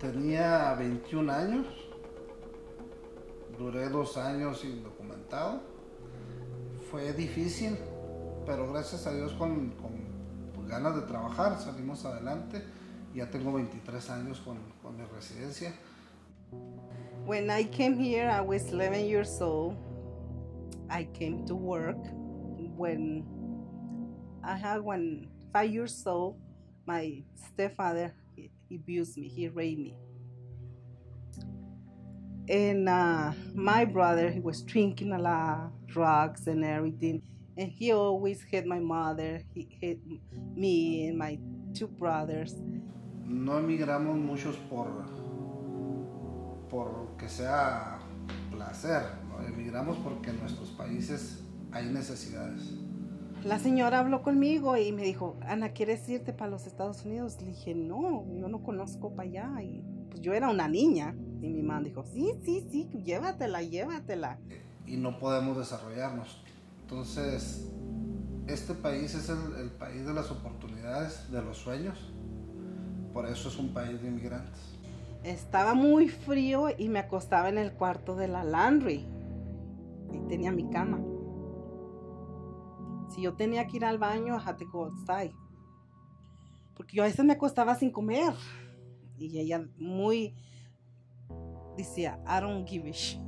Tenía 21 años, duré 2 años indocumentado. Fue difícil, pero gracias a Dios con ganas de trabajar salimos adelante. Ya tengo 23 años con mi residencia. When I came here, I was 11 years old. I came to work. When I had 5 years old, my stepfather he abused me. He raped me. And my brother, he was drinking a lot, drugs and everything. And he always hit my mother. He hit me and my 2 brothers. No emigramos muchos por que sea placer, ¿no? Emigramos porque en nuestros países hay necesidades. La señora habló conmigo y me dijo, Ana, ¿quieres irte para los Estados Unidos? Le dije, no, yo no conozco para allá. Y pues yo era una niña. Y mi mamá dijo, sí, llévatela. Y no podemos desarrollarnos. Entonces, este país es el país de las oportunidades, de los sueños. Por eso es un país de inmigrantes. Estaba muy frío y me acostaba en el cuarto de la laundry. Y tenía mi cama. Si yo tenía que ir al baño, I had to go outside. Porque yo a veces me acostaba sin comer. Y ella decía, I don't give a shit.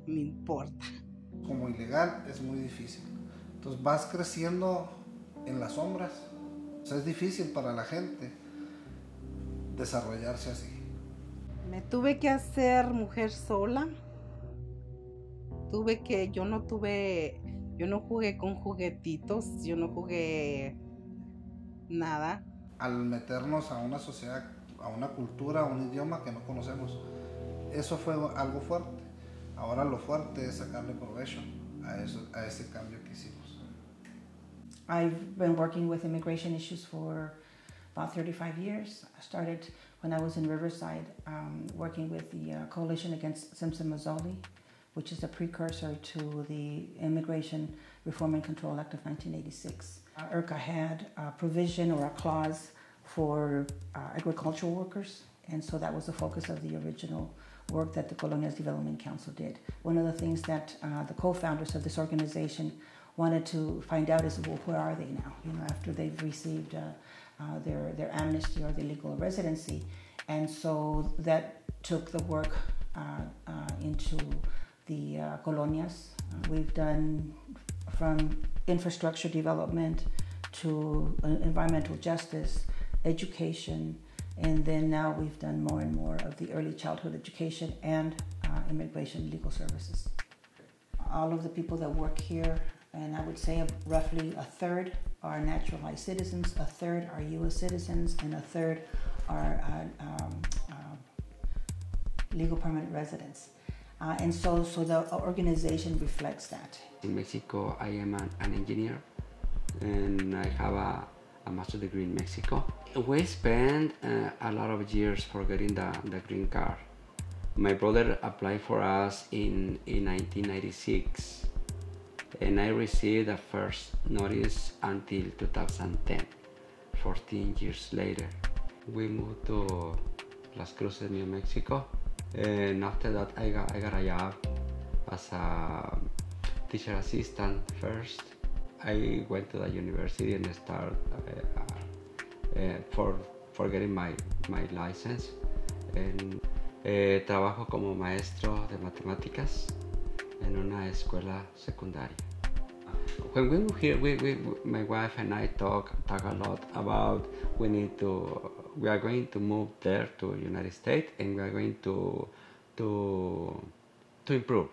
Me importa. Como ilegal es muy difícil. Entonces vas creciendo en las sombras. O sea, es difícil para la gente desarrollarse así. Me tuve que hacer mujer sola. Yo no jugué con juguetitos, yo no jugué nada. Al meternos a una sociedad, a una cultura, a un idioma que no conocemos, eso fue algo fuerte. Ahora lo fuerte es sacarle provecho a ese cambio que hicimos. I've been working with immigration issues for about 35 years. I started when I was in Riverside, working with the Coalition Against Simpson-Mazzoli, which is a precursor to the Immigration Reform and Control Act of 1986. IRCA had a provision or a clause for agricultural workers, and so that was the focus of the original work that the Colonias Development Council did. One of the things that the co-founders of this organization wanted to find out is, well, where are they now? You know, after they've received their amnesty or their legal residency, and so that took the work into the colonias. We've done from infrastructure development to environmental justice, education, and then now we've done more and more of the early childhood education and immigration legal services. All of the people that work here, and I would say roughly a third are naturalized citizens, a third are U.S. citizens, and a third are legal permanent residents. And so the organization reflects that. In Mexico, I am an engineer, and I have a master's degree in Mexico. We spent a lot of years for getting the green card. My brother applied for us in 1996, and I received the first notice until 2010, 14 years later. We moved to Las Cruces, New Mexico, and after that I got a job as a teacher assistant first. I went to the university and started for getting my license. And trabajo como maestro de matemáticas en una escuela secundaria. When we were here, my wife and I talk a lot about we are going to move there to United States, and we are going to improve.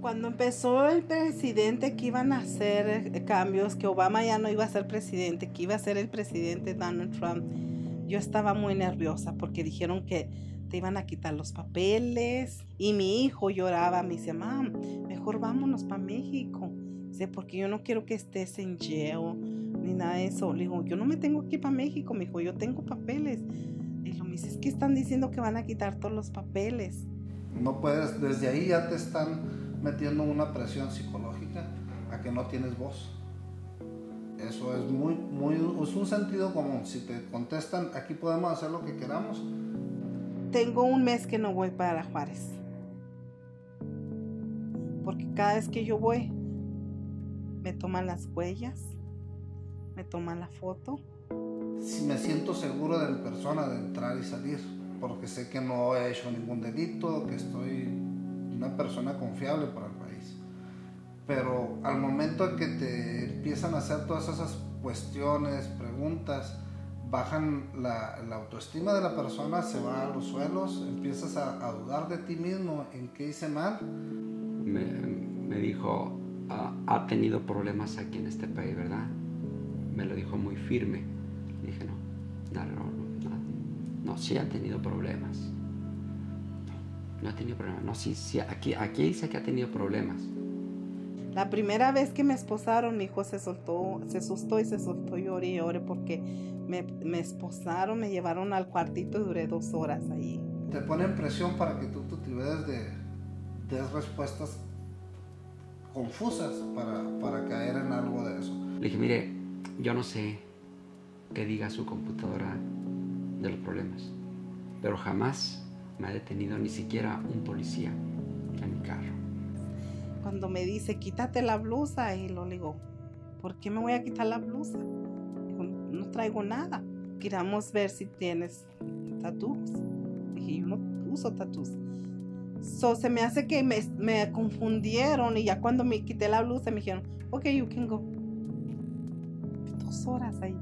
Cuando empezó el presidente que iban a hacer cambios, que Obama ya no iba a ser presidente, que iba a ser el presidente Donald Trump, yo estaba muy nerviosa porque dijeron que te iban a quitar los papeles. Y mi hijo lloraba, me decía, mam, mejor vámonos para México. Dice, porque yo no quiero que estés en jail ni nada de eso. Le digo, yo no me tengo que ir para México, me dijo, yo tengo papeles. Y me dice, es que están diciendo que van a quitar todos los papeles. No puedes, desde ahí ya te están metiendo una presión psicológica a que no tienes voz. Eso es es un sentido común. Si te contestan, aquí podemos hacer lo que queramos. Tengo un mes que no voy para Juárez. Porque cada vez que yo voy, me toman las huellas, me toman la foto. Si me siento seguro de mi persona, de entrar y salir, porque sé que no he hecho ningún delito, que estoy una persona confiable para el país. Pero al momento en que te empiezan a hacer todas esas cuestiones, preguntas, bajan la autoestima de la persona, se va a los suelos, empiezas a dudar de ti mismo, en qué hice mal. Me dijo, ha tenido problemas aquí en este país, ¿verdad? Me lo dijo muy firme. Dije, no, sí ha tenido problemas. No ha tenido problemas. No, sí, aquí dice que ha tenido problemas. La primera vez que me esposaron, mi hijo se asustó y se soltó, lloré y lloré porque me esposaron, me llevaron al cuartito y duré 2 horas ahí. Te ponen presión para que tú te des respuestas confusas para caer en algo de eso. Le dije, mire, yo no sé qué diga su computadora de los problemas, pero jamás me ha detenido ni siquiera un policía en mi carro. Cuando me dice, quítate la blusa, y lo digo, ¿por qué me voy a quitar la blusa? Digo, no traigo nada. Queramos ver si tienes tatús. Dije, yo no uso tatús. Se me hace que me confundieron y ya cuando me quité la blusa me dijeron, ok, you can go. 2 horas ahí.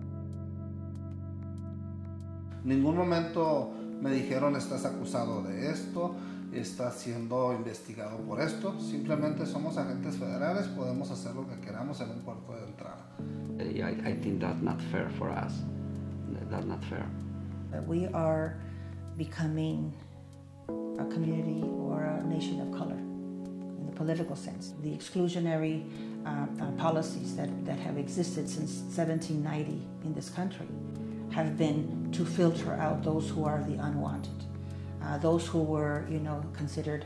En ningún momento me dijeron, estás acusado de esto, estás siendo investigado por esto. Simplemente somos agentes federales, podemos hacer lo que queramos en un puerto de entrada. I think that's not fair for us. That's not fair. We are becoming a community or a nation of color in the political sense. The exclusionary policies that have existed since 1790 in this country have been to filter out those who are the unwanted, those who were, considered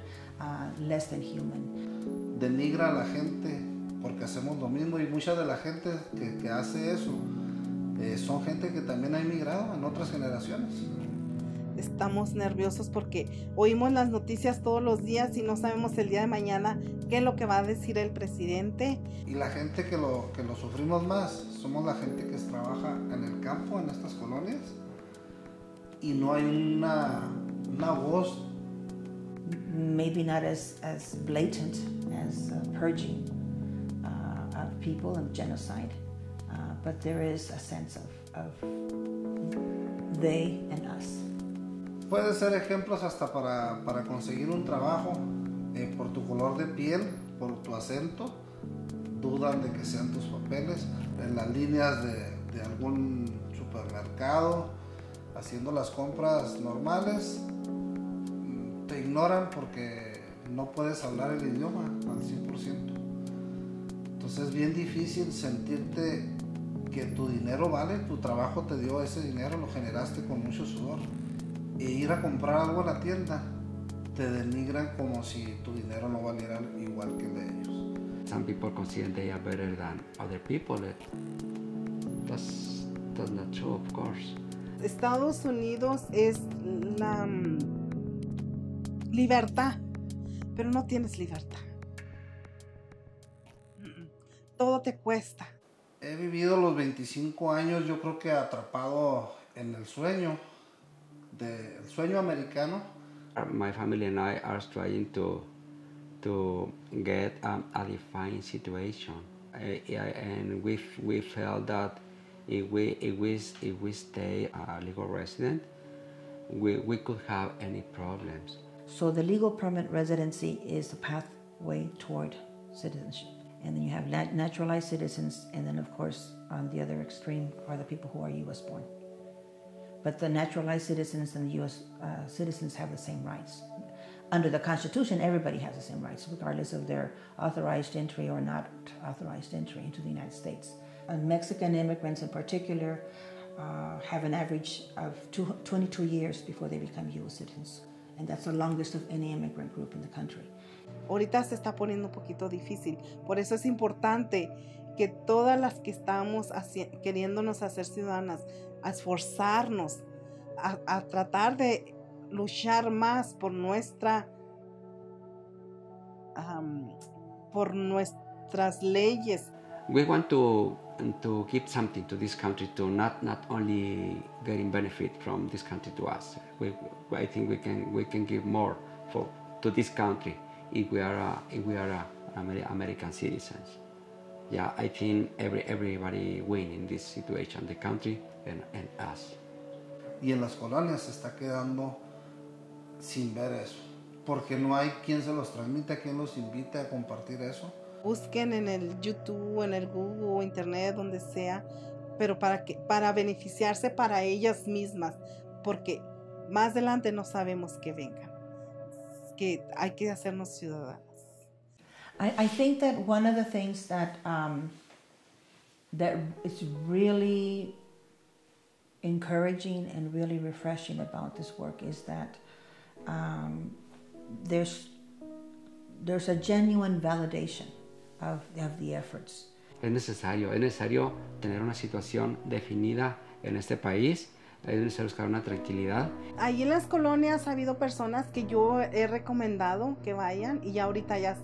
less than human. Denigra a la gente porque hacemos lo mismo, y mucha de la gente que hace eso son gente que también ha emigrado en otras generaciones. Estamos nerviosos porque oímos las noticias todos los días y no sabemos el día de mañana qué es lo que va a decir el presidente. Y la gente que lo sufrimos más somos la gente que trabaja en el campo, en estas colonias, y no hay una voz. Maybe not as blatant as purging of people and genocide, but there is a sense of they and us. Puede ser ejemplos hasta para conseguir un trabajo, por tu color de piel, por tu acento, dudan de que sean tus papeles, en las líneas de algún supermercado, haciendo las compras normales, te ignoran porque no puedes hablar el idioma al 100%. Entonces es bien difícil sentirte que tu dinero vale, tu trabajo te dio ese dinero, lo generaste con mucho sudor. E ir a comprar algo a la tienda, te denigran como si tu dinero no valiera igual que el de ellos. Some people consider they are better than other people. That's not true, of course. Estados Unidos es la libertad, pero no tienes libertad. Todo te cuesta. He vivido los 25 años, yo creo que atrapado en el sueño americano. My family and I are trying to get a defined situation, and we felt that if we stay a legal resident, we could have any problems. So the legal permanent residency is the pathway toward citizenship. And then you have naturalized citizens, and then of course on the other extreme are the people who are U.S. born. But the naturalized citizens and the U.S. Citizens have the same rights. Under the Constitution, everybody has the same rights, regardless of their authorized entry or not authorized entry into the United States. And Mexican immigrants in particular have an average of 22 years before they become U.S. citizens. And that's the longest of any immigrant group in the country. Ahorita se está poniendo un poquito difícil, por eso es importante que todas las que estamos queriéndonos hacer ciudadanas, a esforzarnos, a tratar de luchar más por nuestras leyes. We want to give something to this country to not only getting benefit from this country to us. I think we can give more to this country if we are American citizens. Yeah, I think everybody win in this situation, the country and us. Y en las colonias se está quedando sin ver eso, porque no hay quien se los transmita, quien los invite a compartir eso. Busquen en el YouTube, en el Google, Internet, donde sea, pero para beneficiarse para ellas mismas, porque más adelante no sabemos que vengan, que hay que hacernos ciudadanas. I think that one of the things that is really encouraging and really refreshing about this work is that there's a genuine validation of the efforts. Es necesario tener una situación definida en este país. Es necesario buscar una tranquilidad. Ahí en las colonias ha habido personas que yo he recomendado que vayan y ya ahorita ya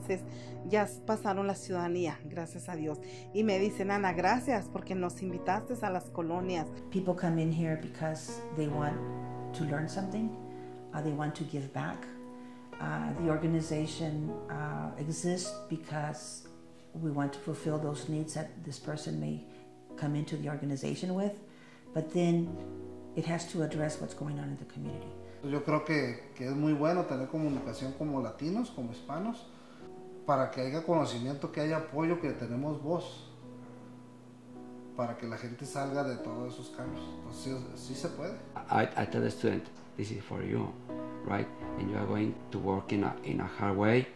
pasaron la ciudadanía, gracias a Dios. Y me dicen, Ana, gracias porque nos invitaste a las colonias. People come in here because they want to learn something, they want to give back. The organization exists because we want to fulfill those needs that this person may come into the organization with, but then it has to address what's going on in the community. Yo creo que es muy bueno tener comunicación como latinos, como hispanos, para que haya conocimiento, que haya apoyo, que tenemos voz, para que la gente salga de todos esos cambios. Entonces, sí se puede. I tell the student, this is for you, right? And you are going to work in a hard way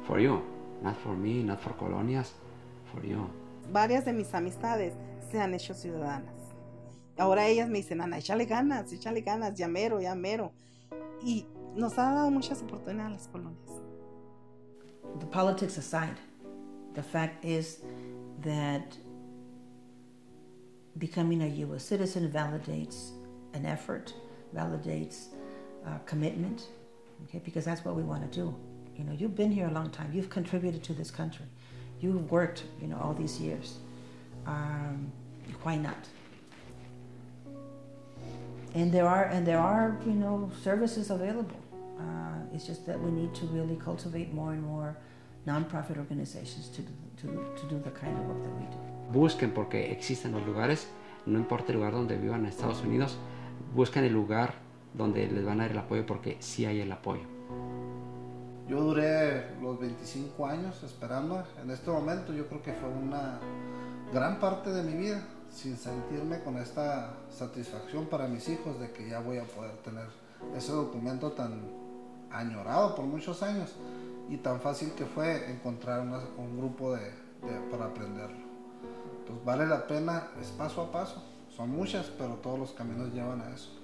for you, not for me, not for colonias, for you. Varias de mis amistades se han hecho ciudadanas. Ahora ellas me dicen, Ana, échale ganas, ya mero. Y nos ha dado muchas oportunidades a las colonias. The politics aside, the fact is that becoming a U.S. citizen validates an effort, validates commitment, okay? Because that's what we want to do. You know, you've been here a long time. You've contributed to this country. You've worked, all these years. Why not? And there are, services available. It's just that we need to really cultivate more and more nonprofit organizations to do the kind of work that we do. Busquen, porque existen los lugares, no importa el lugar donde vivan en Estados Unidos, busquen el lugar donde les van a dar el apoyo, porque sí hay el apoyo. Yo duré los 25 años esperando. En este momento yo creo que fue una gran parte de mi vida sin sentirme con esta satisfacción para mis hijos de que ya voy a poder tener ese documento tan añorado por muchos años y tan fácil que fue encontrar un grupo para aprenderlo. Entonces vale la pena, es paso a paso, son muchas, pero todos los caminos llevan a eso.